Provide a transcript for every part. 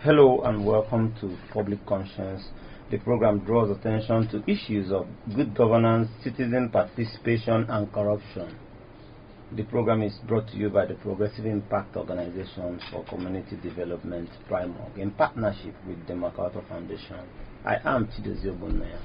Hello and welcome to Public Conscience. The program draws attention to issues of good governance, citizen participation and corruption. The program is brought to you by the Progressive Impact Organization for Community Development, PRIMORG, in partnership with the MacArthur Foundation. I am Chidozie Ogbonnaya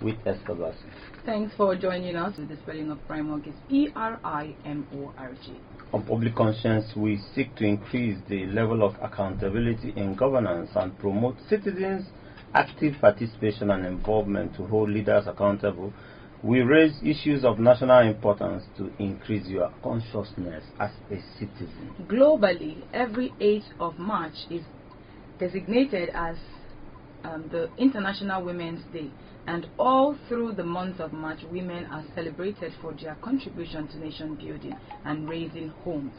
with Escobasi. Thanks for joining us. The spelling of PRIMORG is P-R-I-M-O-R-G. On Public Conscience, we seek to increase the level of accountability in governance and promote citizens' active participation and involvement to hold leaders accountable. We raise issues of national importance to increase your consciousness as a citizen. Globally, every 8th of March is designated as the International Women's Day, and all through the month of March, women are celebrated for their contribution to nation building and raising homes.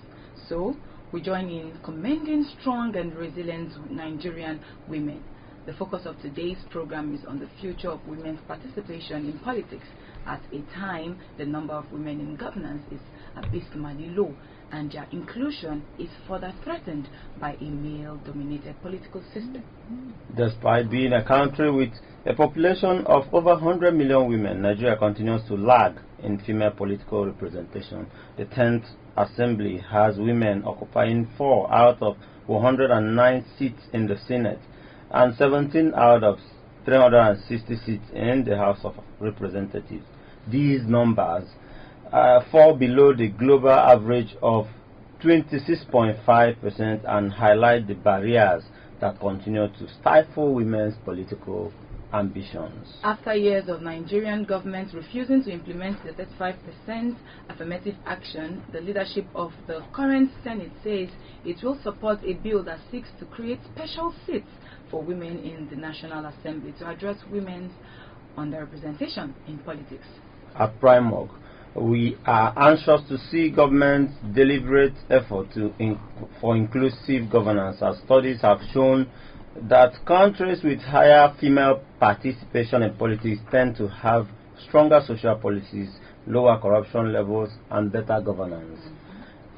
So, we join in commending strong and resilient Nigerian women. The focus of today's program is on the future of women's participation in politics. At a time, the number of women in governance is abysmally low, and their inclusion is further threatened by a male-dominated political system. Despite being a country with a population of over 100 million women, Nigeria continues to lag in female political representation. The 10th Assembly has women occupying 4 out of 109 seats in the Senate and 17 out of 360 seats in the House of Representatives. These numbers fall below the global average of 26.5% and highlight the barriers that continue to stifle women's political ambitions. After years of Nigerian government refusing to implement the 35% affirmative action, the leadership of the current Senate says it will support a bill that seeks to create special seats for women in the National Assembly to address women's underrepresentation in politics. At PRIMORG, we are anxious to see government's deliberate effort for inclusive governance, as studies have shown that countries with higher female participation in politics tend to have stronger social policies, lower corruption levels, and better governance.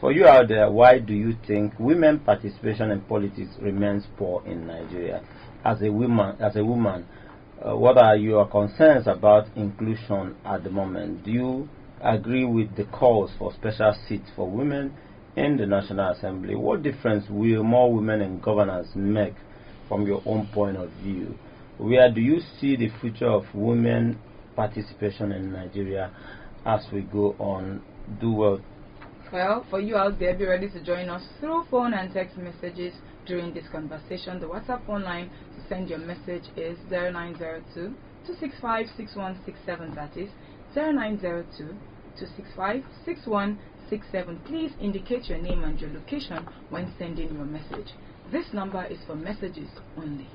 For you out there, why do you think women participation in politics remains poor in Nigeria? As a woman, what are your concerns about inclusion at the moment? Do you agree with the calls for special seats for women in the National Assembly? What difference will more women in governance make from your own point of view? Where do you see the future of women participation in Nigeria as we go on? Do well. Well, for you out there, be ready to join us through phone and text messages during this conversation. The WhatsApp phone line to send your message is 0902 265 6167. That is 0902 265 6167. Please indicate your name and your location when sending your message. This number is for messages only.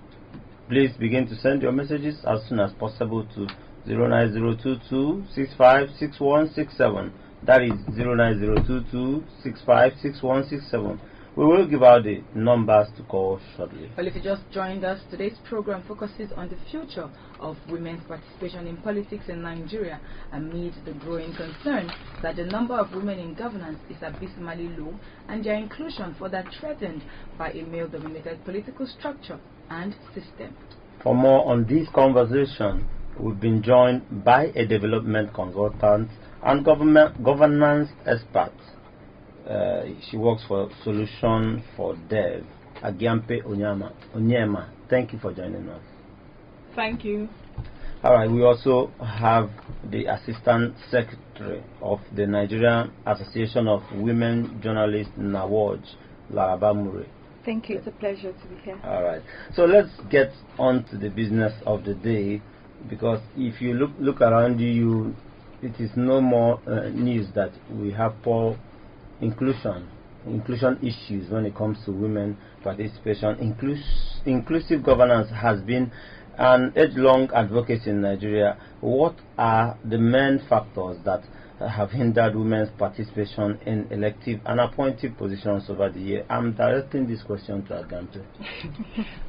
Please begin to send your messages as soon as possible to 09022 65 6167. That is 09022 65 6167. We will give out the numbers to call shortly. Well, if you just joined us, today's program focuses on the future of women's participation in politics in Nigeria amid the growing concern that the number of women in governance is abysmally low and their inclusion further threatened by a male-dominated political structure and system. For more on this conversation, we've been joined by a development consultant and governance expert. She works for Solution for Dev, Agyampe Onyema. Thank you for joining us. Thank you. Alright, we also have the Assistant Secretary of the Nigerian Association of Women Journalists, NAWOJ, Laraba Mure. Thank you. It's a pleasure to be here. Alright, so let's get on to the business of the day, because if you look around you, it is no more news that we have poor inclusion issues when it comes to women participation. Inclusive governance has been an age-long advocacy in Nigeria. What are the main factors that have hindered women's participation in elective and appointive positions over the year? I'm directing this question to Agyampe.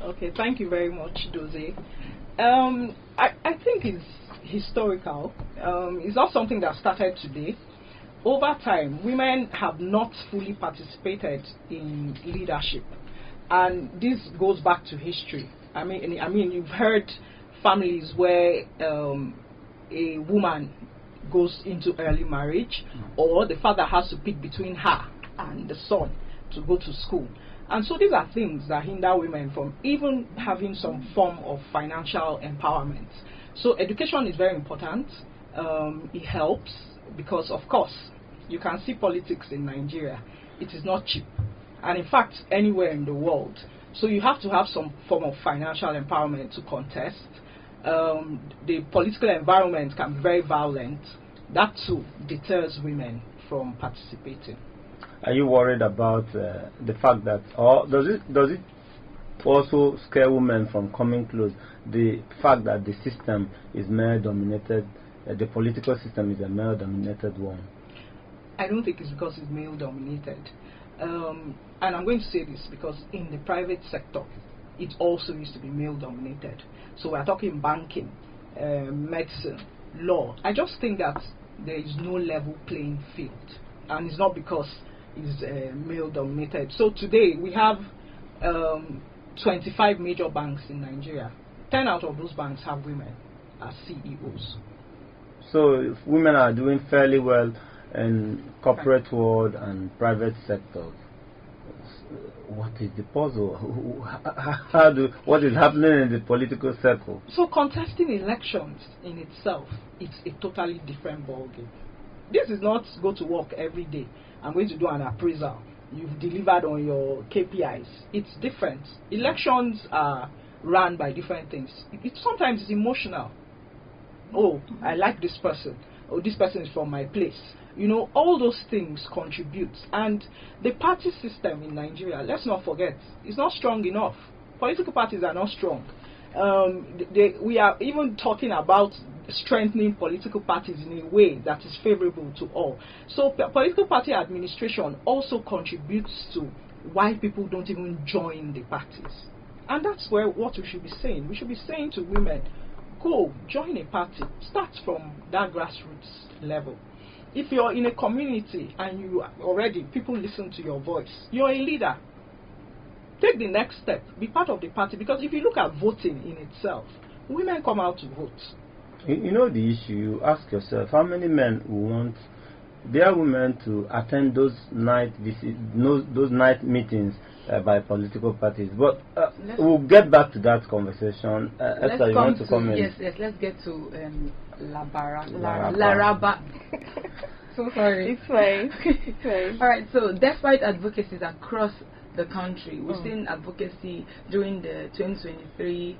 Okay, thank you very much, Dozie. I think it's historical. It's not something that started today. Over time, women have not fully participated in leadership. And this goes back to history. I mean, you've heard families where a woman goes into early marriage, or the father has to pick between her and the son to go to school. And so these are things that hinder women from even having some form of financial empowerment. So education is very important. It helps because, of course, you can see politics in Nigeria. It is not cheap. And in fact, anywhere in the world. So you have to have some form of financial empowerment to contest. The political environment can be very violent. That too deters women from participating. Are you worried about the fact that, or does it also scare women from coming close? The fact that the system is male-dominated, the political system is a male-dominated one. I don't think it's because it's male-dominated. And I'm going to say this because in the private sector, it also used to be male-dominated. So we're talking banking, medicine, law. I just think that there is no level playing field. And it's not because it's male-dominated. So today we have 25 major banks in Nigeria. 10 out of those banks have women as CEOs. So if women are doing fairly well in corporate world and private sector, what is the puzzle? What is happening in the political circle? So contesting elections in itself, it's a totally different ballgame. This is not go to work every day. I'm going to do an appraisal. You've delivered on your KPIs. It's different. Elections are run by different things. Sometimes it's emotional. Oh, I like this person. Oh, this person is from my place. You know, all those things contribute. And the party system in Nigeria, let's not forget, is not strong enough. Political parties are not strong. We are even talking about strengthening political parties in a way that is favorable to all. So political party administration also contributes to why people don't even join the parties. And that's what we should be saying. We should be saying to women, go join a party. Start from that grassroots level. If you're in a community and you already, people listen to your voice, you're a leader. Take the next step. Be part of the party. Because if you look at voting in itself, women come out to vote. You know the issue. You ask yourself, how many men want their women to attend those night meetings by political parties? But we'll get back to that conversation. Esther, you want to come in? Yes, let's get to Laraba. So sorry. It's fine. It's fine. All right. So, despite advocacies across the country, we've seen advocacy during the 2023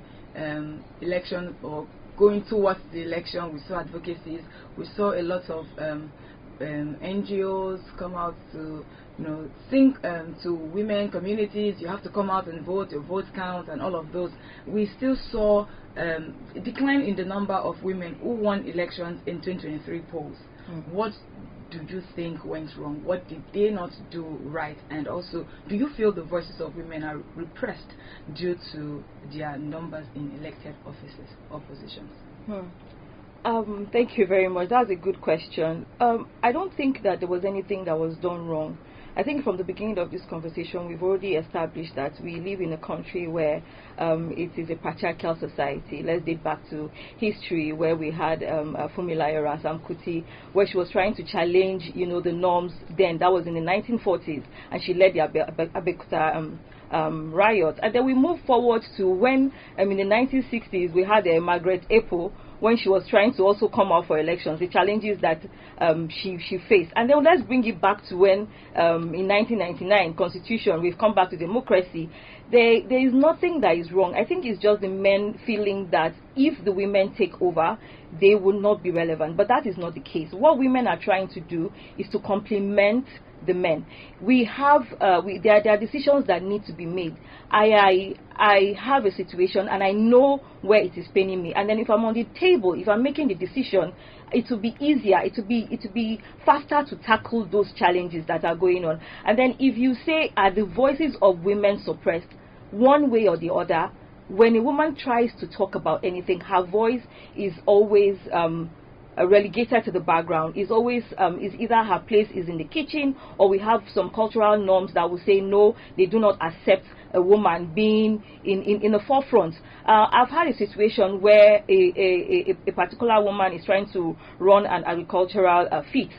election, or going towards the election. We saw advocacies. We saw a lot of NGOs come out to, sing to women communities. You have to come out and vote. Your vote counts, and all of those. We still saw a decline in the number of women who won elections in 2023 polls. What do you think went wrong? What did they not do right? And also, do you feel the voices of women are repressed due to their numbers in elected offices or positions? Thank you very much. That's a good question. I don't think that there was anything that was done wrong. I think from the beginning of this conversation, we've already established that we live in a country where it is a patriarchal society. Let's date back to history, where we had Funmilayo Sam Kuti, where she was trying to challenge, the norms then. That was in the 1940s, and she led the Abekuta riot. And then we move forward to when, in the 1960s, we had Margaret Epo, when she was trying to also come out for elections, the challenges that she faced. And then let's bring it back to when, in 1999, Constitution, we've come back to democracy. There is nothing that is wrong. I think it's just the men feeling that if the women take over, they will not be relevant. But that is not the case. What women are trying to do is to complement the men. We have there are decisions that need to be made. I have a situation and I know where it is paining me, and then if I'm on the table, if I'm making the decision, it will be easier, it will be faster to tackle those challenges that are going on. And then if you say, are the voices of women suppressed? One way or the other, when a woman tries to talk about anything, her voice is always relegated to the background. Is always is either her place is in the kitchen, or we have some cultural norms that will say no, they do not accept a woman being in the forefront. I've had a situation where a particular woman is trying to run an agricultural feat.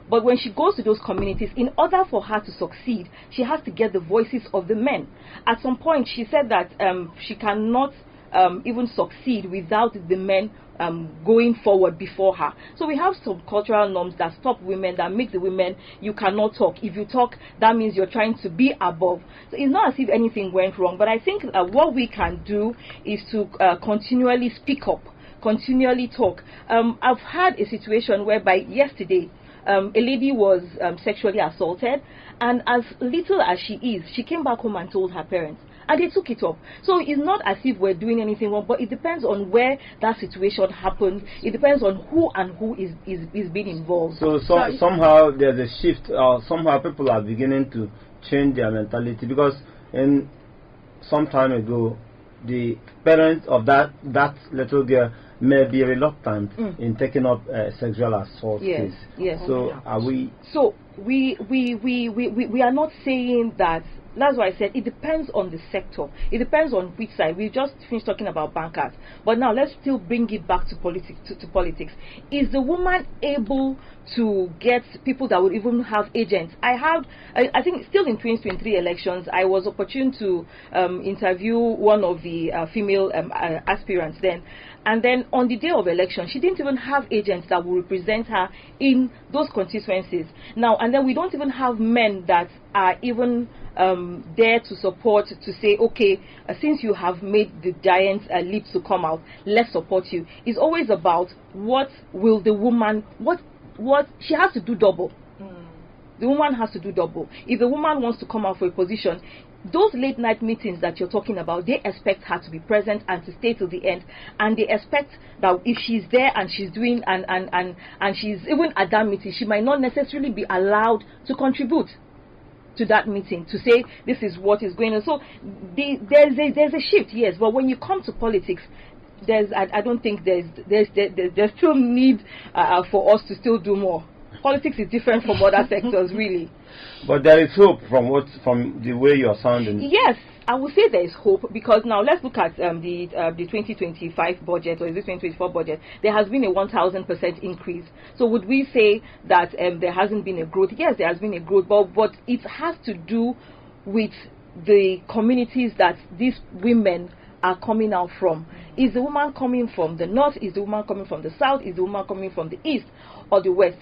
But when she goes to those communities, in order for her to succeed, she has to get the voices of the men. At some point, she said that she cannot even succeed without the men going forward before her. So we have some cultural norms that stop women, that make the women, you cannot talk. If you talk, that means you're trying to be above. So it's not as if anything went wrong, but I think what we can do is to continually speak up, continually talk. I've had a situation whereby yesterday, a lady was sexually assaulted, and as little as she is, she came back home and told her parents, and they took it up. So it's not as if we're doing anything wrong, but it depends on where that situation happened. It depends on who and who is being involved. So somehow there's a shift, somehow people are beginning to change their mentality, because some time ago, the parents of that little girl may be reluctant in taking up a sexual assault case. Yes. So are we? So we are not saying that. That's why I said it depends on the sector. It depends on which side. We just finished talking about bankers, but now let's still bring it back to politics. To politics, is the woman able to get people that would even have agents? I think still in 2023 elections, I was opportune to interview one of the female aspirants then. And then on the day of election, she didn't even have agents that will represent her in those constituencies. Now, and then we don't even have men that are even there to support, to say, okay, since you have made the giant leap to come out, let's support you. It's always about what will the woman, what she has to do double. The woman has to do double. If the woman wants to come out for a position, those late night meetings that you're talking about, they expect her to be present and to stay till the end, and they expect that if she's there and she's doing and she's even at that meeting, she might not necessarily be allowed to contribute to that meeting to say this is what is going on. So there's a shift, yes, but when you come to politics, I don't think there's still need for us to still do more. Politics is different from other sectors, really. But there is hope from the way you're sounding. Yes, I would say there is hope, because now let's look at the 2025 budget, or is it 2024 budget? There has been a 1,000% increase. So would we say that there hasn't been a growth? Yes, there has been a growth, but it has to do with the communities that these women are coming out from. Is the woman coming from the north? Is the woman coming from the south? Is the woman coming from the east or the west?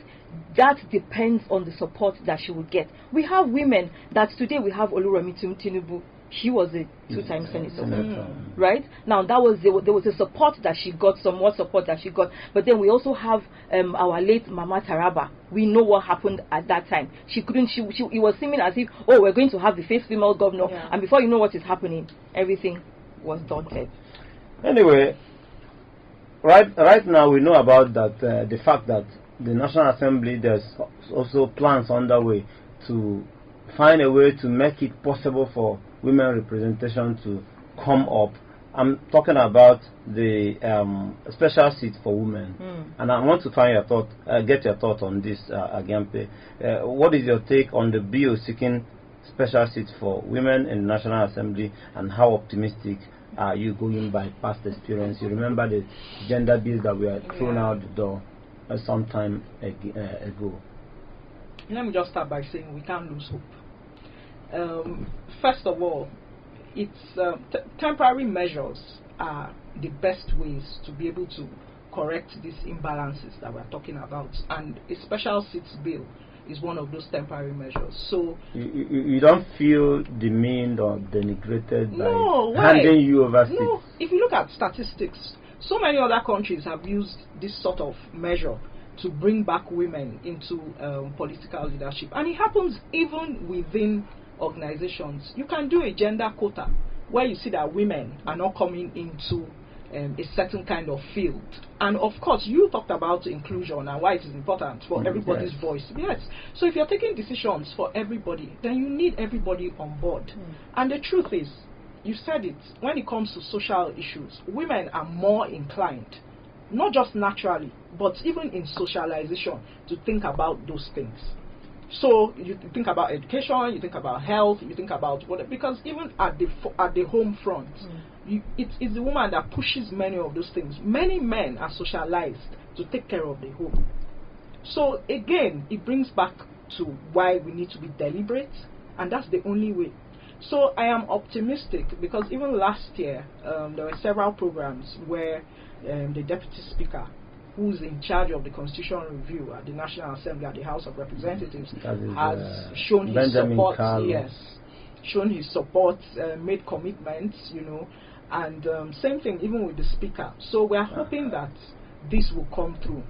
That depends on the support that she will get. We have women that today we have Oluremi Tinubu. She was a two-time senator, right? Now there was a support that she got, somewhat support that she got, but then we also have our late Mama Taraba. We know what happened at that time. She couldn't. It was seeming as if, oh, we're going to have the first female governor, and before you know what is happening, everything was daunted. Anyway, right now we know about that the fact that the National Assembly, there's also plans underway to find a way to make it possible for women representation to come up. I'm talking about the special seat for women, and I want to find your thought, get your thought on this, Agampe. What is your take on the bill seeking special seats for women in the National Assembly, and how optimistic are you going by past experience? You remember the gender bills that were thrown out the door some time ago. Let me just start by saying we can't lose hope. First of all, it's temporary measures are the best ways to be able to correct these imbalances that we're talking about, and a special seats bill is one of those temporary measures. So you don't feel demeaned or denigrated by why? handing you over seats? No, if you look at statistics, so many other countries have used this sort of measure to bring back women into political leadership, and it happens even within organizations. You can do a gender quota where you see that women are not coming into a certain kind of field. And of course, you talked about inclusion and why it is important for everybody's voice. Yes. So if you're taking decisions for everybody, then you need everybody on board. And the truth is, you said it, when it comes to social issues, women are more inclined not just naturally, but even in socialization, to think about those things. So you think about education, you think about health, you think about what, because even at the home front, it's the woman that pushes many of those things. Many men are socialized to take care of the home. So again, it brings back to why we need to be deliberate, and that's the only way. So I am optimistic, because even last year there were several programs where the Deputy Speaker, who's in charge of the Constitutional Review at the National Assembly, at the House of Representatives, has shown his support. Yes, shown his support, made commitments, and same thing even with the Speaker. So we are hoping that this will come through.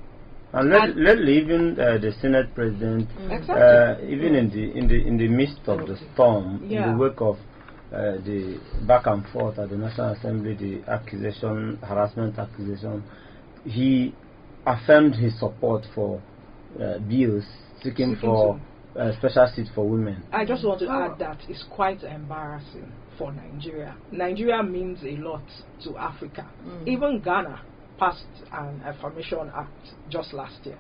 And even the Senate President, even in the midst of the storm, in the wake of the back and forth at the National Assembly, the harassment accusation, he affirmed his support for bills seeking for special seats for women. I just want to add that it's quite embarrassing for Nigeria. Nigeria means a lot to Africa. Even Ghana passed an Affirmation Act just last year.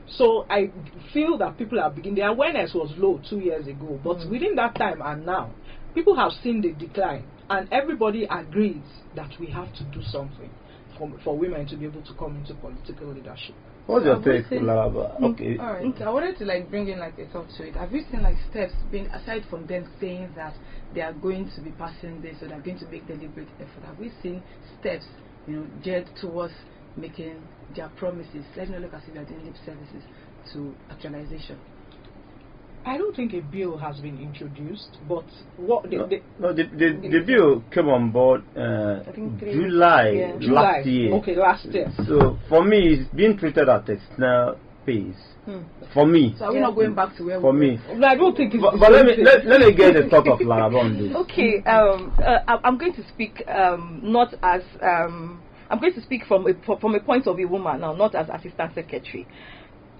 So I feel that people are beginning. The awareness was low 2 years ago, but within that time and now, people have seen the decline, and everybody agrees that we have to do something for women to be able to come into political leadership. What's your take, Laraba? Okay. All right. I wanted to bring in a thought to it. Have you seen steps being, aside from them saying that they are going to be passing this or they are going to make deliberate effort? Have we seen steps, geared towards making their promises? Let's not look as if they are doing lip services to actualization. I don't think a bill has been introduced, but what the bill came on board I think July last year. Okay, last year. So for me, it's being treated at a snail pace. For me. So are we not going back to where for we me? No, I don't think it's. But let me get the thought of Laraba on this. Okay, I'm going to speak not as I'm going to speak from a point of view woman now, not as Assistant Secretary.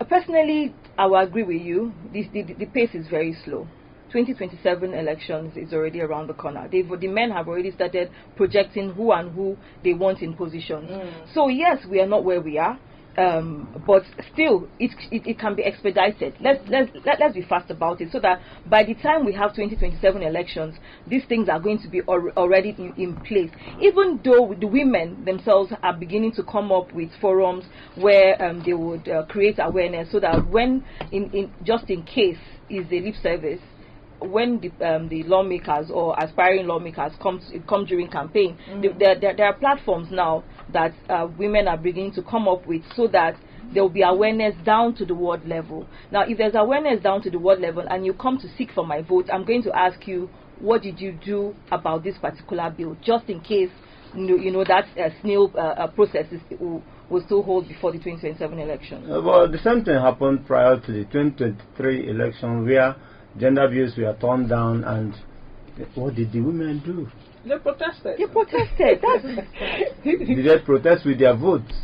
Personally, I will agree with you. The pace is very slow. 2027 elections is already around the corner. The men have already started projecting who they want in positions. So yes, we are not where we are, but still, it can be expedited. Let's be fast about it, so that by the time we have 2027 elections, these things are going to be already in place. Even though the women themselves are beginning to come up with forums where they would create awareness, so that when just in case is a lip service, when the lawmakers or aspiring lawmakers come during campaign, there are platforms now that women are beginning to come up with, so that there will be awareness down to the ward level. Now, if there's awareness down to the ward level and you come to seek for my vote, I'm going to ask you, what did you do about this particular bill, just in case that snail process will still hold before the 2027 election. Well, the same thing happened prior to the 2023 election, where gender bills were torn down, and what did the women do? They protested. They protested. Did they protest with their votes?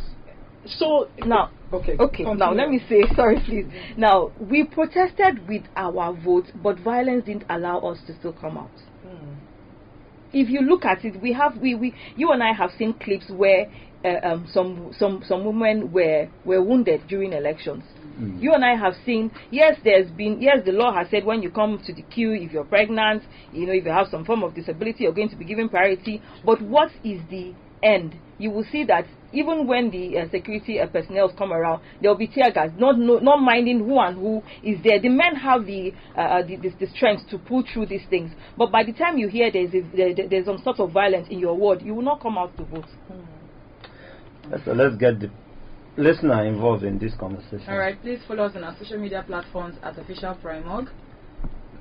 So now, okay. Now let me say, sorry, please. Now, we protested with our votes, but violence didn't allow us to still come out. If you look at it, you and I have seen clips where some women were wounded during elections. You and I have seen, the law has said when you come to the queue, if you're pregnant, if you have some form of disability, you're going to be given priority. But what is the end? You will see that even when the security personnel come around, there will be tear gas, not minding who and who is there. The men have the strength to pull through these things. But by the time you hear there's some sort of violence in your ward, you will not come out to vote. So let's get the listener involved in this conversation. Alright, please follow us on our social media platforms at Official PRIMORG.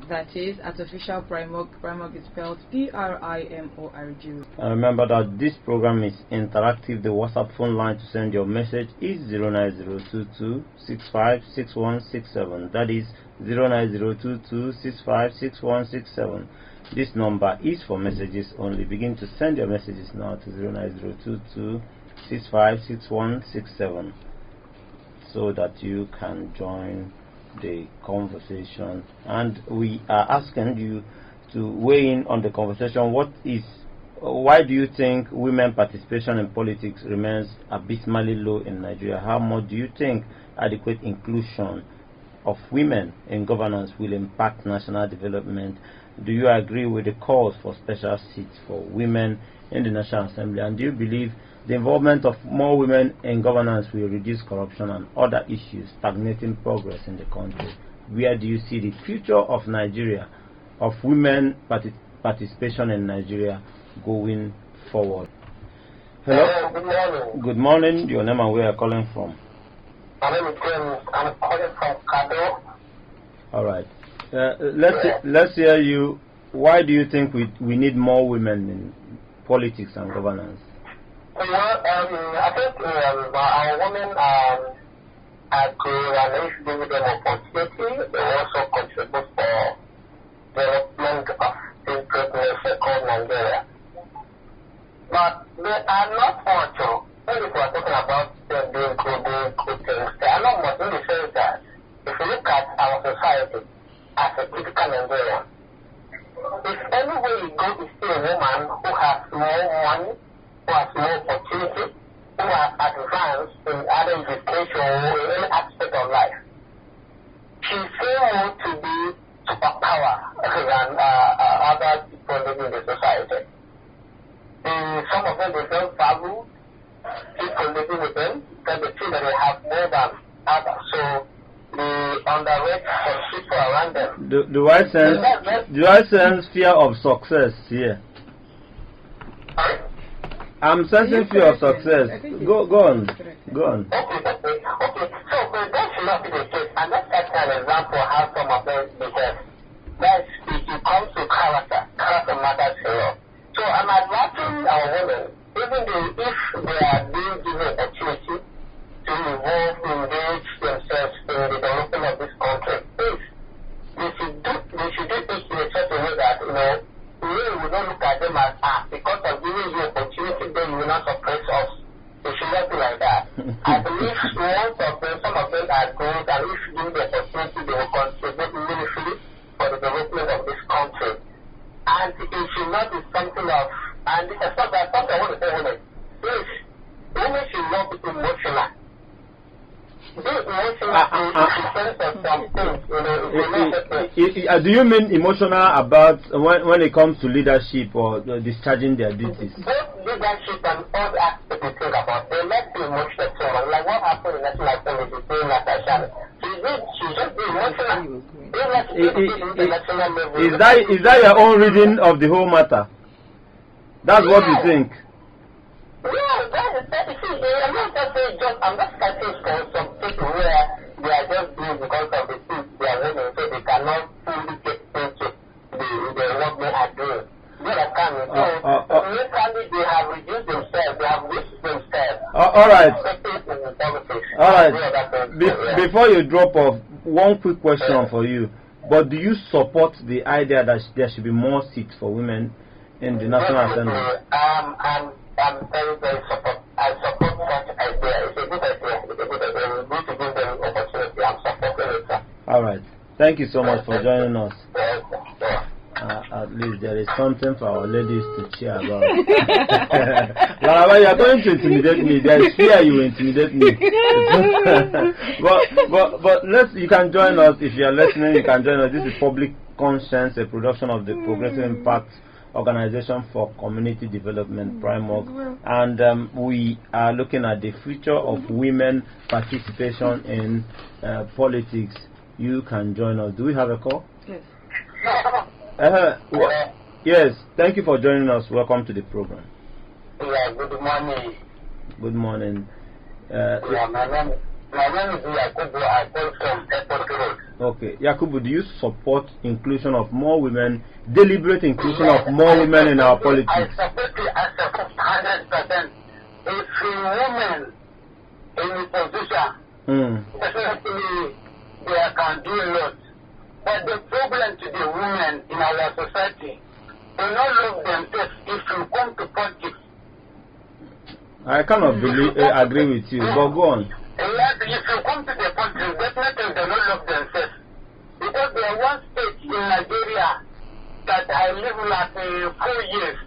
That is at Official PRIMORG. PRIMORG is spelled PRIMORG. And remember that this program is interactive. The WhatsApp phone line to send your message is 09022656167. That is 09022656167. This number is for messages only. Begin to send your messages now to 09022656167, so that you can join the conversation. And we are asking you to weigh in on the conversation. What is why do you think women participation in politics remains abysmally low in Nigeria? How much do you think adequate inclusion of women in governance will impact national development? Do you agree with the calls for special seats for women in the National Assembly? And do you believe the involvement of more women in governance will reduce corruption and other issues stagnating progress in the country? Where do you see the future of Nigeria, of women participation in Nigeria going forward? Hello? Good morning. Good morning. Your name and where you are calling from? My name is James. I'm calling from Kado. All right. Let's hear you. Why do you think we need more women in politics and governance? Well, I think our women are good, and if you give them opportunity, they also contribute for development of this great nation called Nigeria. But they are not much. When we are talking about them doing good things, they are not much in the sense that if you look at our society as a typical Nigerian, if anywhere you go, you see a woman who has more money, who has more opportunity, who has advanced in other education or in any aspect of life. She's able to be superpower than other people living in the society. Some of them, they don't value people living with them because they feel that they have more than others. So they underrate some people around them. Do I sense fear of success here? Sorry? I'm sensing fear of success. Go on. Go on. Okay. So that should not be the case. And let's take an example of how some of them behave. That's if it comes to character matters a lot. So I'm advising our women, even though if they are being given opportunity to involve, engage themselves in the development of this country, please, they should do it in a such a way that, we will not look at them as, because of giving you opportunity, then you will not suppress us. It should not be like that. I believe some of them are good, and if you give the opportunity, they will contribute meaningfully for the development of this country. And it should not be something of, and this is something I want to say, women. Please, women should not be emotional. Be emotional in the sense of some things, do you mean emotional about when it comes to leadership or discharging their duties? Both leadership and all the aspects we think about, they let the emotional tone. Like what happened in National Assembly between Natasha. She just be emotional. Is that your own reading of the whole matter? That's what you think? Yeah, I'm not fighting for some people where they are just doing because of the things they are doing, so they cannot fully get into the what they are doing. You understand me? So, literally, they have reduced themselves, they have reached themselves. All right. Before you drop off, one quick question for you. But do you support the idea that there should be more seats for women in the National Assembly? I'm very, very support. I support such idea. It's a good idea. We need to give them opportunity. I'm supporting it, sir. All right. Thank you so much for joining us. At least there is something for our ladies to cheer about. Laraba, you are going to intimidate me. There is fear you will intimidate me. but you can join us if you are listening. You can join us. This is Public Conscience, a production of the Progressive Impact Organization for Community Development, PRIMORG, and we are looking at the future of women participation in politics. You can join us. Do we have a call? Yes. Yes, thank you for joining us. Welcome to the program. Yeah, good morning. Good morning. My name is Yakubu. I call from Airport Road. Okay, Yakubu, do you support inclusion of more women, deliberate inclusion of more women in our politics? I support it. I support 100%. If a woman in a position, definitely they can do a lot. But the problem to the women in our society, they don't love themselves if you come to politics. I cannot agree with you, but go on. If you come to the politics, definitely they don't love themselves. Because there is one state in Nigeria that I live like 4 years.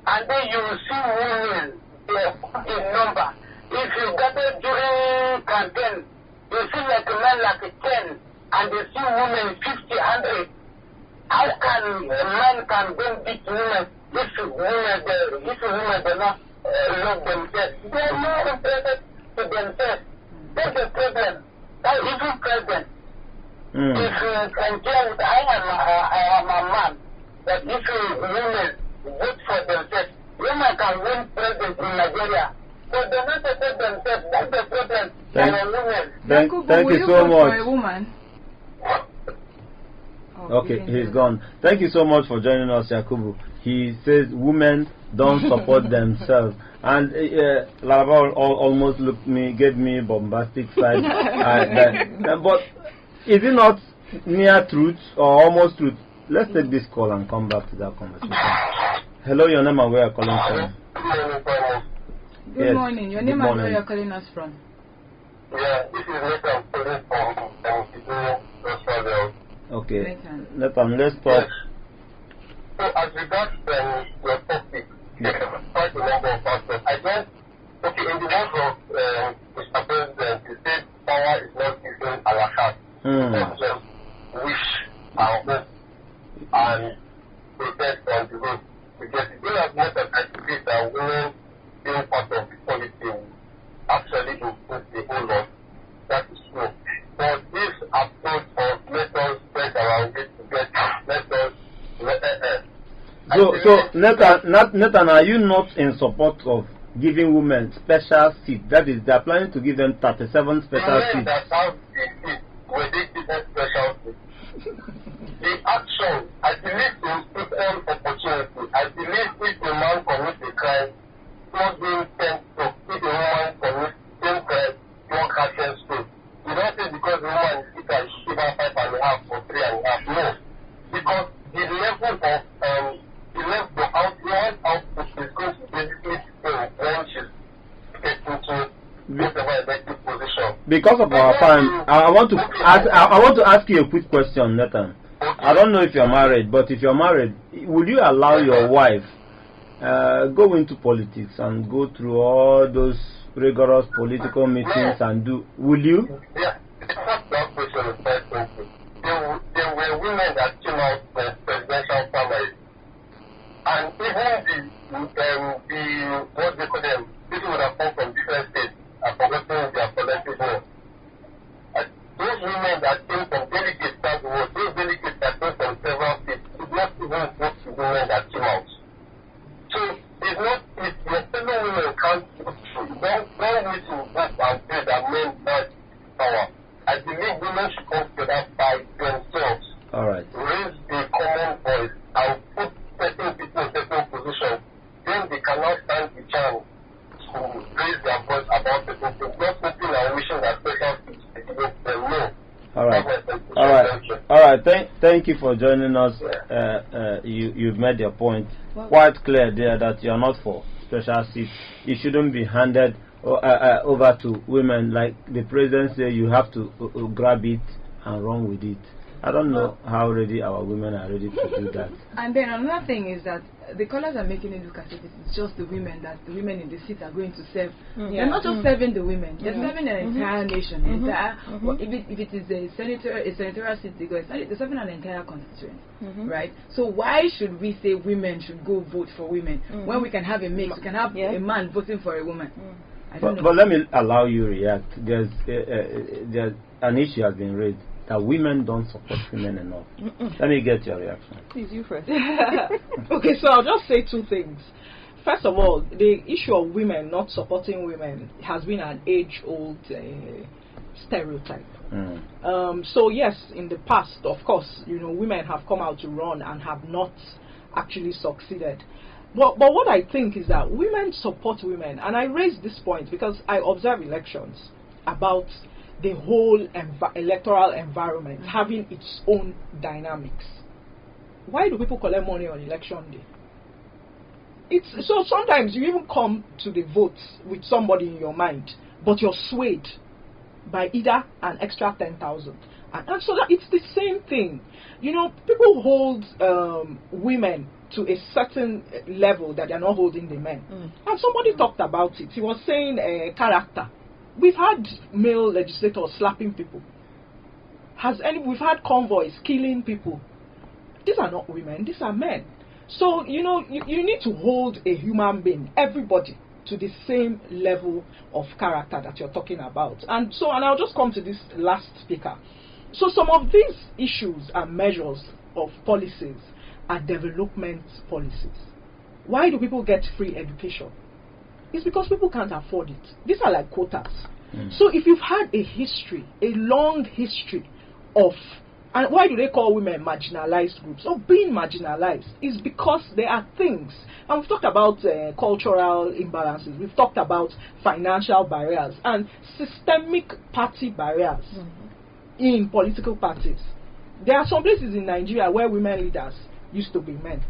and then you will see women in number. If you gather during campaign, you see like a man like a 10, and you see women 50, 100. How can a man can then beat women if women do not love themselves? They are more interested to themselves. That's the problem. That is even present. If you compare with I am a man, that if women vote for themselves, women can win president in Nigeria. But they're not supporting themselves. That's the problem. Thank you so much. For a woman? Okay, he's gone. Thank you so much for joining us, Yakubu. He says women don't support themselves. And Laraba almost gave me bombastic side. But is it not near truth or almost truth? Let's take this call and come back to that conversation. Hello, your name and where you're calling from? Good morning. Your name and where you're calling us from? Yeah, this is Nathan calling from Australia. Okay, Nathan, let's talk. So, as regards your topic, quite a number of factors. I don't, in the words of Mr. President, he said power is not given a la carte. It's just wish and hope and protect on the road. Because it's not as much as I believe that women being part of the policy actually improve the whole lot. That is true. But this approach of let us spread around it to get Nathan, are you not in support of giving women special seats? That is, they are planning to give them 37 special seats. That have the seat, were they given special seats? The action, I believe in equal opportunity. I believe if a man commits a crime, not being sent to. If a woman commits the same crime, don't catch them straight. You don't say because the woman is sick and she give her 5.5 or 3.5. No. Because the level of the output is going to basically when she's getting to whatever elected position. Because of our time, I want to ask you a quick question, Nathan. Okay. I don't know if you're married, but if you're married, would you allow your wife go into politics and go through all those rigorous political meetings and do? Will you? Yeah, that question is very simple. There were women that came out for presidential primaries, and even the what they call them, people would have come from different states and forgotten their collective vote. Those women that came from delegates that vote, those delegates that came from several states, did not even vote the women that came out. So it's not if your fellow women can't don't need to vote and say that men have power. I believe women should come together by themselves. All right. Raise a common voice and put certain people in certain positions. Then they cannot stand the chance to raise their voice about certain things. Not hoping and wishing that special things to give them no. All right. Thank you for joining us. You've made your point quite clear there that you are not for special seats. It shouldn't be handed over to women like the president said. You have to grab it and run with it. I don't know how ready our women are ready to do that. And then another thing is that the callers are making it look as if it's just the women, that the women in the seat are going to serve. They're not just serving the women, they're serving an entire nation. If it is a senatorial seat, they're serving an entire constituency, right? So why should we say women should go vote for women when we can have a mix? We can have a man voting for a woman. But let me allow you to react. There's an issue has been raised that women don't support women enough. Let me get your reaction. Please, you first. Okay, so I'll just say two things. First of all, the issue of women not supporting women has been an age-old stereotype. So yes, in the past, of course, women have come out to run and have not actually succeeded. But what I think is that women support women, and I raise this point because I observe elections about the whole electoral environment having its own dynamics. Why do people collect money on election day? So sometimes you even come to the votes with somebody in your mind, but you're swayed by either an extra 10,000. And so that it's the same thing. People hold women to a certain level that they're not holding the men. And somebody talked about it. He was saying character. We've had male legislators slapping people. We've had convoys killing people. These are not women, these are men. So, you know, you need to hold a human being, everybody, to the same level of character that you're talking about. And I'll just come to this last speaker. So some of these issues and measures of policies are development policies. Why do people get free education? It's because people can't afford it. These are like quotas. So if you've had a history, a long history of, and why do they call women marginalized groups? Of being marginalized is because there are things, and we've talked about cultural imbalances, we've talked about financial barriers and systemic party barriers in political parties. There are some places in Nigeria where women leaders used to be men.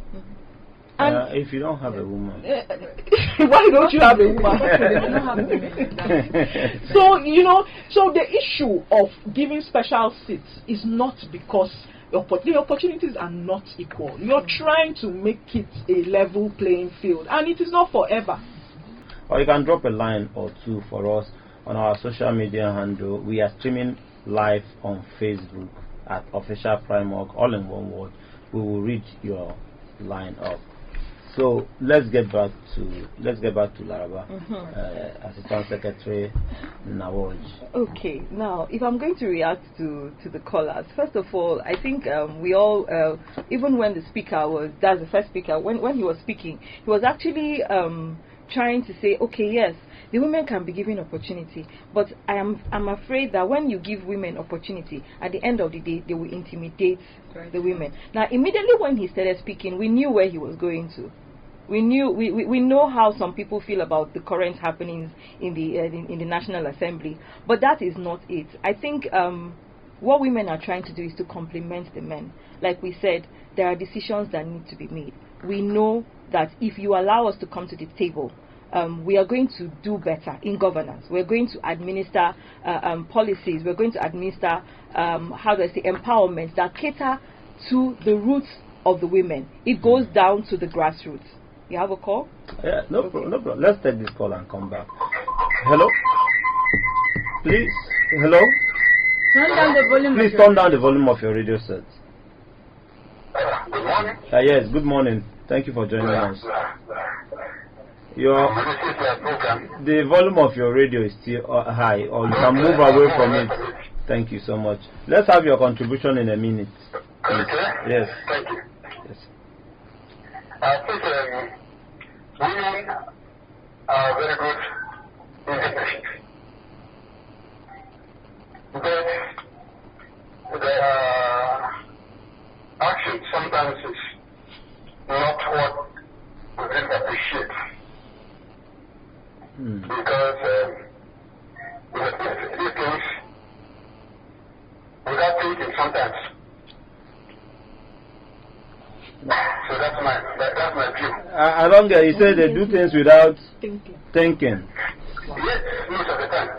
And if you don't have a woman, why don't you have a woman? So, you know, so the issue of giving special seats is not because the opportunities are not equal. You're trying to make it a level playing field, and it is not forever. Or you can drop a line or two for us on our social media handle. We are streaming live on Facebook at official PRIMORG, all in one word. We will read your line up. So let's get back to Laraba, Assistant Secretary Nawoj. Okay, now if I'm going to react to the callers, first of all, I think we all, even when the speaker that's the first speaker, when he was speaking, he was actually trying to say, okay, yes, the women can be given opportunity, but I'm afraid that when you give women opportunity, at the end of the day, they will intimidate the women. Now, immediately when he started speaking, we knew where he was going to. We know how some people feel about the current happenings in the National Assembly, but that is not it. I think what women are trying to do is to complement the men. Like we said, there are decisions that need to be made. We know that if you allow us to come to the table, we are going to do better in governance. We're going to administer policies. We're going to administer, empowerment that cater to the roots of the women. It goes down to the grassroots. You have a call? Yeah, no problem. Let's take this call and come back. Hello? Please? Hello? Turn down the volume. Please turn down the volume of your radio set. Good morning. Yes, good morning. Thank you for joining us. The volume of your radio is still high, or you can move away from it. Thank you so much. Let's have your contribution in a minute. Please. Yes. Thank you. Yes. I think women are very good in leadership. But their action sometimes is not what we really appreciate. Because these things, without thinking sometimes. So that's my view. I don't get. You say they do things without thinking. Yes, most of the time.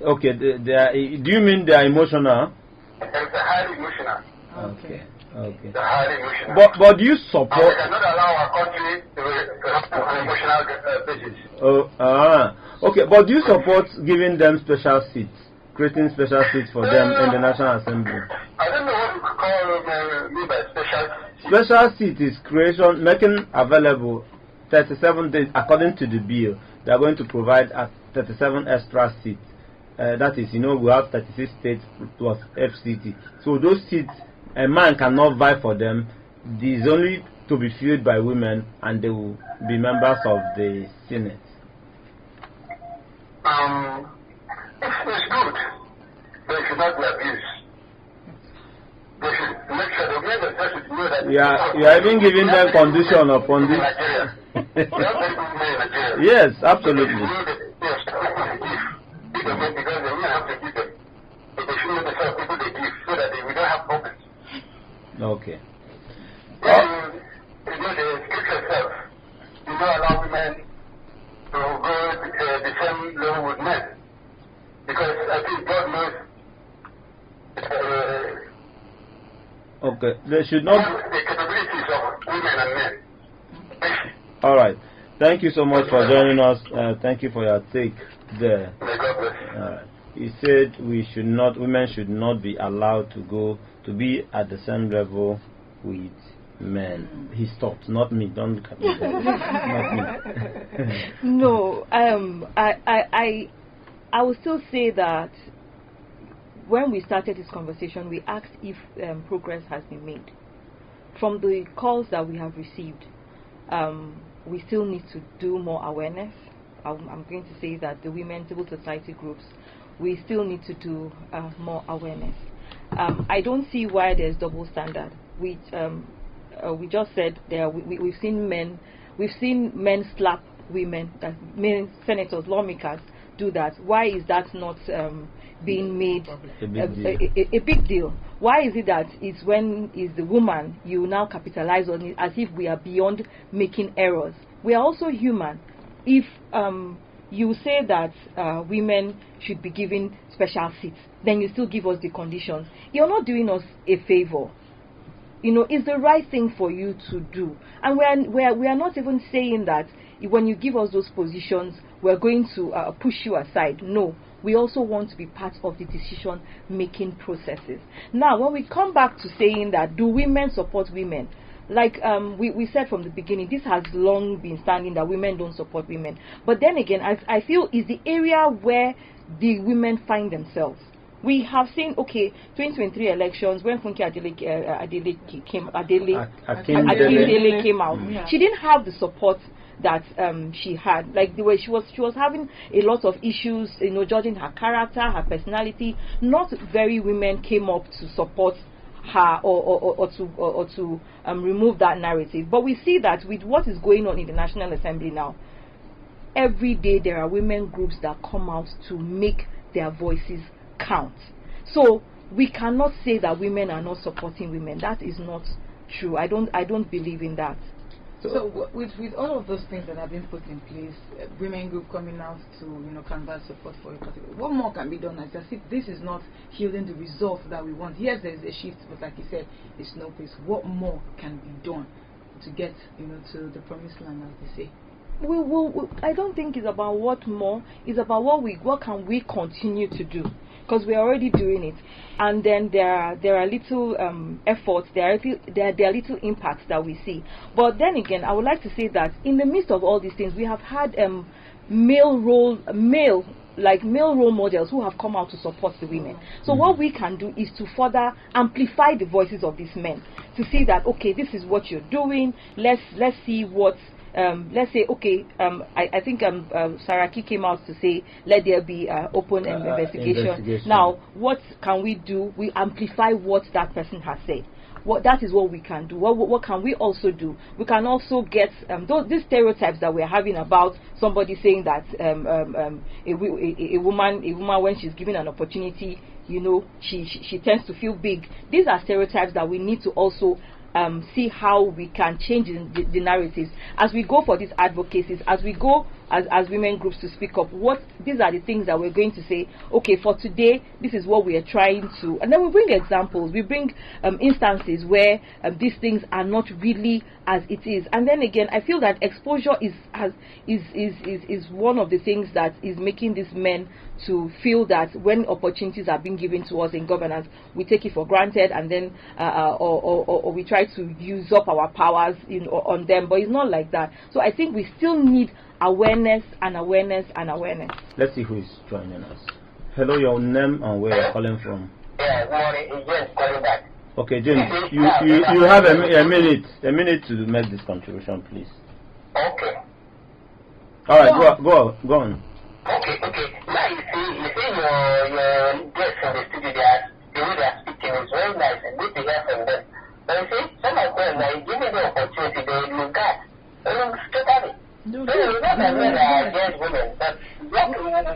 Okay. Do you mean they are emotional? They're highly emotional. Okay. They're highly emotional. But do you support? And we cannot allow our country to have an emotional basis. Okay. But do you support giving them special seats, creating special seats for them in the National Assembly? I don't know what you could call me by special. Special seat is creation, making available 37 days according to the bill. They are going to provide 37 extra seats. That is, we have 36 states plus FCT. So those seats, a man cannot vie for them. It is only to be filled by women, and they will be members of the Senate. It's good, but it should not be abused. They should make sure the women should know that. You are even giving them condition upon this. Yes, absolutely. Because the women have to give them. But they should know the sort of people they give so that we don't have problems. Okay. The scripture itself, you don't allow women to go the same level with men. Because I think God knows okay, they should not. The capabilities of women women and men. All right. Thank you so much for joining us. Thank you for your take there. May God bless you. All right. He said women should not be allowed to be at the same level with men. He stopped, not me. Don't look at me. Not me. No, I will still say that when we started this conversation, we asked if progress has been made. From the calls that we have received, we still need to do more awareness. I'm going to say that the women, civil society groups, we still need to do more awareness. I don't see why there's double standard. We just said we've seen men slap women, that men, senators, lawmakers do that. Why is that not being made a big deal? Why is it that it's when it's the woman you now capitalize on it as if we are beyond making errors? We are also human. If you say that women should be given special seats, then you still give us the conditions. You're not doing us a favor. It's the right thing for you to do. And we are not even saying that when you give us those positions, we're going to push you aside. No, we also want to be part of the decision-making processes. Now, when we come back to saying that, do women support women? Like we said from the beginning, this has long been standing that women don't support women. But then again, I feel is the area where the women find themselves. We have seen, 2023 elections, when Funke Adele came out, she didn't have the support that she had. Like the way she was having a lot of issues, judging her character, her personality. Not very women came up to support her or to remove that narrative. But we see that with what is going on in the National Assembly now, every day there are women groups that come out to make their voices count. So we cannot say that women are not supporting women. That is not true. I don't believe in that. So with all of those things that have been put in place, women group coming out to canvass support for a particular, what more can be done? As if this is not yielding the result that we want. Yes, there is a shift, but like you said, it's no place. What more can be done to get to the promised land, as they say? I don't think it's about what more. It's about what can we continue to do, because we are already doing it. And then there are little efforts, there are little impacts that we see. But then again, I would like to say that in the midst of all these things, we have had male role models who have come out to support the women. So what we can do is to further amplify the voices of these men, to see that this is what you're doing. Let's see what. Let's say, I think Saraki came out to say, let there be open investigation. Now, what can we do? We amplify what that person has said. That is what we can do. What can we also do? We can also get these stereotypes that we're having about somebody saying that a woman when she's given an opportunity, she tends to feel big. These are stereotypes that we need to also see how we can change the narratives as we go for these advocacies, as we go as women groups to speak up. These are the things that we're going to say, for today, this is what we are trying to, and then we bring examples, we bring instances where these things are not really as it is. And then again, I feel that exposure is one of the things that is making these men to feel that when opportunities are being given to us in governance, we take it for granted, and then or we try to use up our powers on them. But it's not like that. So I think we still need awareness and awareness and awareness. Let's see who is joining us. Hello, your name and where you're calling from. Yeah, morning. It's James calling back. Okay, James, you have a minute to make this contribution, please. Okay. All right, go on. Okay. Now you see your guests in the studio there, the way they are speaking is very nice and good to hear from them. But you see, some of them, now you give them the opportunity, they look at, totally. So it's not that men are against women, but what women I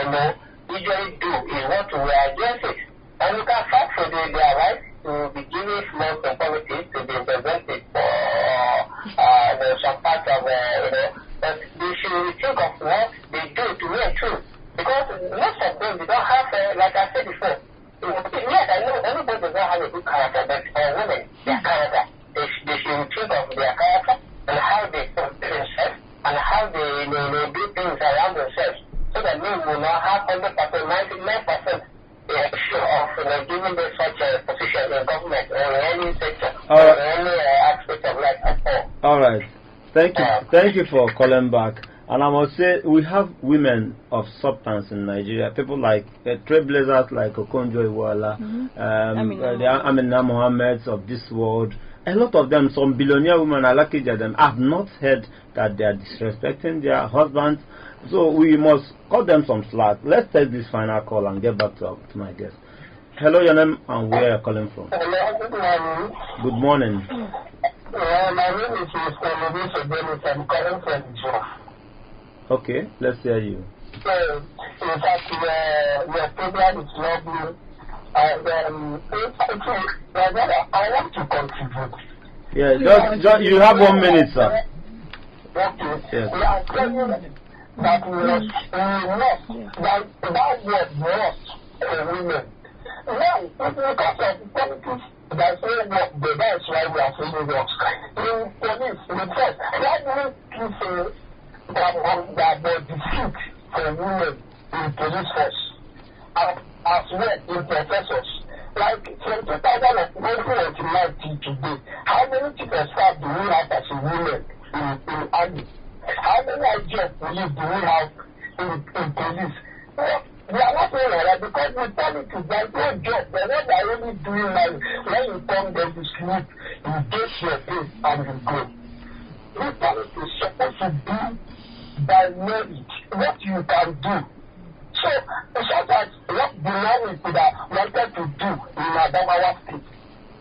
know usually do is what we are against it. And we can fight for their rights to be given small authorities to be represented for some part of but they should think of what they do to men too. Because most of them, they don't have, like I said before, yes, I know everybody does not have a good character, but women, their character, they should think of their character and how they conduct themselves and how they do things around themselves, so that men will not have 100%, 99% show of giving them such a position in government or in any sector or in any aspect of life at all. All right. Thank you for calling back. And I must say, we have women of substance in Nigeria. People like trailblazers like Okonjo Iweala, the Amina Mohammeds of this world. A lot of them, some billionaire women, I like them, have not heard that they are disrespecting their husbands. So we must cut them some slack. Let's take this final call and get back to my guest. Hello, your name and where you're calling from. Hello, good morning. Good morning. My name is Mr. Lewis Dennis. I'm calling from Joe. Okay, let's hear you. So, in fact, your program is lovely. And I want to contribute. Yeah, just you have 1 minute, sir. Okay. Yes. We are telling that we must, that word must for women. Now, because of politics, that's why we are saying works. In police, in trust, that means people that the defeat for women in police force, as well in professors. Like from 2019 to today, how many people staff do we have as a women in army? How many jobs do we have in police? Well, we are not saying that because we politics, there's no job. The one that are only doing now, when you come there to sleep, you get your pay and you go. The politics is supposed to be by merit, what you can do. So, sometimes what the law could have wanted to do in Adamawa State,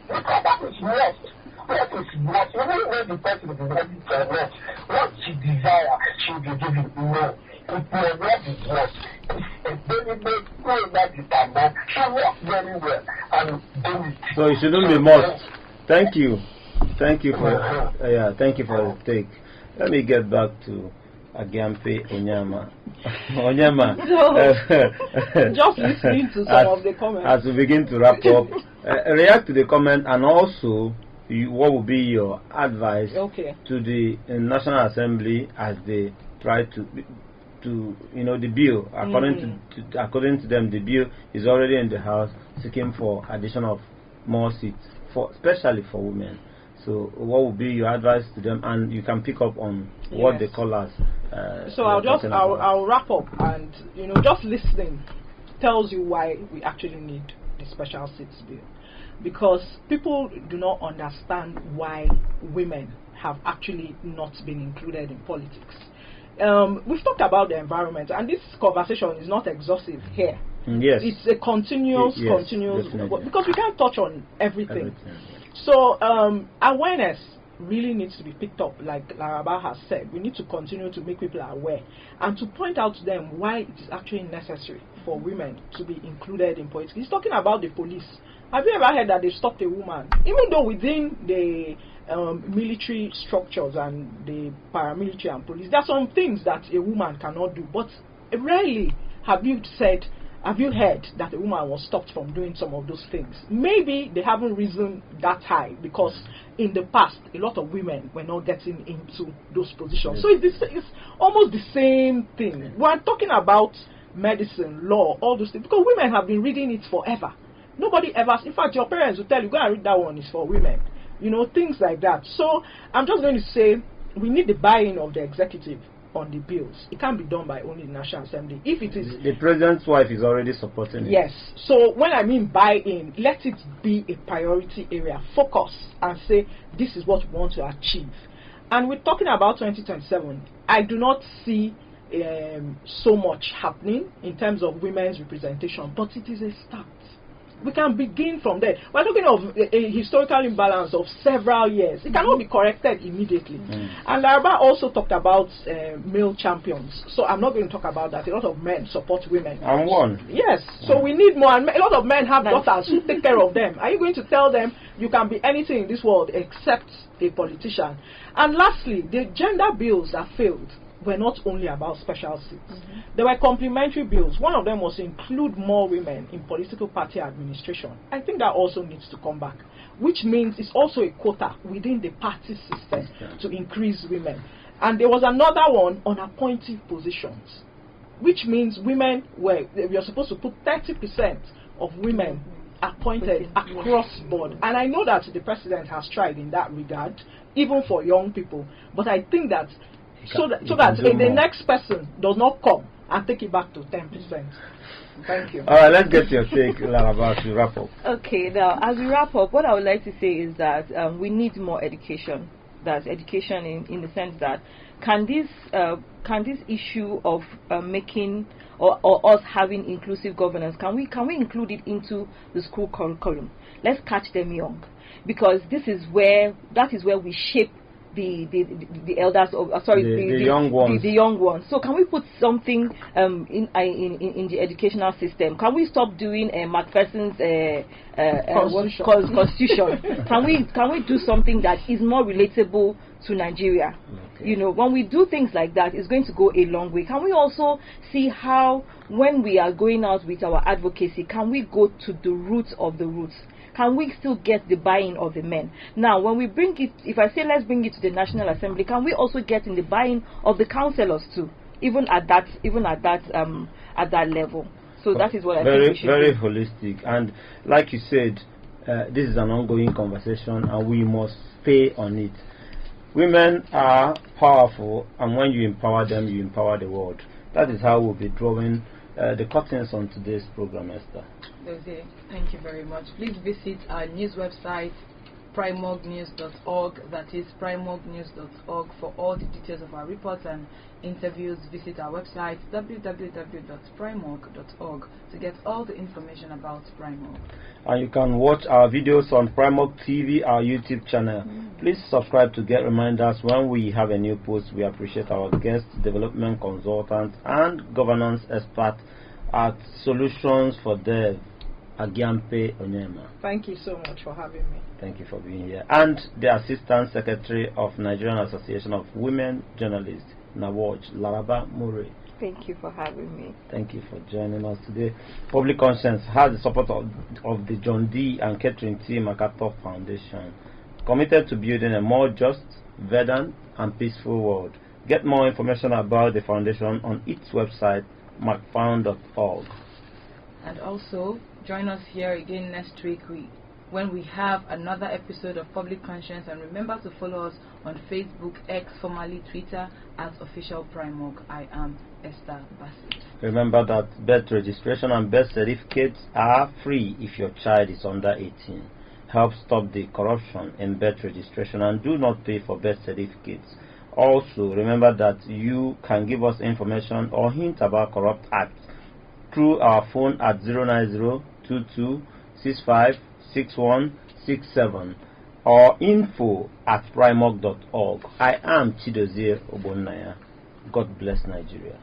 because that is must. What is must? Even when the person is ready for must, what she desires, she will be given. No. It will not be must. If they go back to Tambo, she works very well and do it. So it shouldn't be must. Thank you. Thank you for thank you for the take. Let me get back to Agyampe Onyama. Onyama. Just listening to some of the comments. As we begin to wrap up, react to the comment, and also what would be your advice to the National Assembly as they try to the bill, according to them, the bill is already in the House seeking for addition of more seats, especially for women. So what would be your advice to them? And you can pick up on what the callers. So I'll wrap up, and just listening tells you why we actually need the special seats bill, because people do not understand why women have actually not been included in politics. We've talked about the environment, and this conversation is not exhaustive here. Yes, it's a continuous, definitely. because we can't touch on everything. So awareness really needs to be picked up, like Laraba has said. We need to continue to make people aware and to point out to them why it is actually necessary for women to be included in politics. He's talking about the police. Have you ever heard that they stopped a woman, even though within the military structures and the paramilitary and police, there are some things that a woman cannot do, but rarely have you heard that a woman was stopped from doing some of those things. Maybe they haven't risen that high because in the past a lot of women were not getting into those positions. So it's almost the same thing. We're talking about medicine, law, all those things, because women have been reading it forever. Nobody ever, in fact, your parents will tell you, go and read that one, it's for women. Things like that. So I'm just going to say we need the buy-in of the executive on the bills. It can't be done by only the National Assembly. If it is, the president's wife is already supporting it. Yes. So when I mean buy-in, let it be a priority area. Focus and say this is what we want to achieve. And we're talking about 2027. I do not see so much happening in terms of women's representation, but it is a start. We can begin from there. We're talking of a historical imbalance of several years. It cannot be corrected immediately. And Laraba also talked about male champions. So I'm not going to talk about that. A lot of men support women. And one. Yes. So we need more. And a lot of men have daughters who take care of them. Are you going to tell them you can be anything in this world except a politician? And lastly, the gender bills that failed. were not only about special seats. There were complementary bills. One of them was to include more women in political party administration. I think that also needs to come back, which means it's also a quota within the party system to increase women. And there was another one on appointive positions, which means women you're supposed to put 30% of women appointed across board. And I know that the president has tried in that regard, even for young people. But I think that so that the next person does not come and take it back to 10%. Thank you. All right, let's get your take, Laraba, to wrap up. Okay, now as we wrap up, what I would like to say is that we need more education. That's education in the sense that can this issue of making or us having inclusive governance, can we include it into the school curriculum? Let's catch them young, because that is where we shape the elders of the young ones. The young ones. So can we put something in the educational system? Can we stop doing MacPherson's constitution? Can we do something that is more relatable to Nigeria? Okay. You know, when we do things like that, it's going to go a long way. Can we also see how, when we are going out with our advocacy, can we go to the roots of the roots? Can we still get the buy-in of the men? Now, when we bring it, if I say let's bring it to the National Assembly, can we also get in the buy-in of the councillors too, even at that level? So that is what I think we should very do. Holistic. And like you said, this is an ongoing conversation, and we must stay on it. Women are powerful, and when you empower them, you empower the world. That is how we'll be drawing the curtains on today's program, Esther. Thank you very much. Please visit our news website, primorgnews.org. That is primorgnews.org for all the details of our reports and interviews. Visit our website, www.primorg.org, to get all the information about PRIMORG. And you can watch our videos on PRIMORG TV, our YouTube channel. Please subscribe to get reminders when we have a new post. We appreciate our guests, development consultants, and governance experts at Solutions for Dev, Agiampe Onyema. Thank you so much for having me. Thank you for being here. And the Assistant Secretary of Nigerian Association of Women Journalists, NAWOJ, Laraba Murray. Thank you for having me. Thank you for joining us today. Public Conscience has the support of the John D. and Catherine T. MacArthur Foundation, committed to building a more just, verdant, and peaceful world. Get more information about the foundation on its website, macfound.org. And also, join us here again next week when we have another episode of Public Conscience. And remember to follow us on Facebook, X, formerly Twitter, @Official PRIMORG. I am Esther Bassett. Remember that birth registration and birth certificates are free if your child is under 18. Help stop the corruption in birth registration, and do not pay for birth certificates. Also, remember that you can give us information or hint about corrupt acts through our phone at 09022656167 or info@primorg.org. I am Chidozie Obonnaya. God bless Nigeria.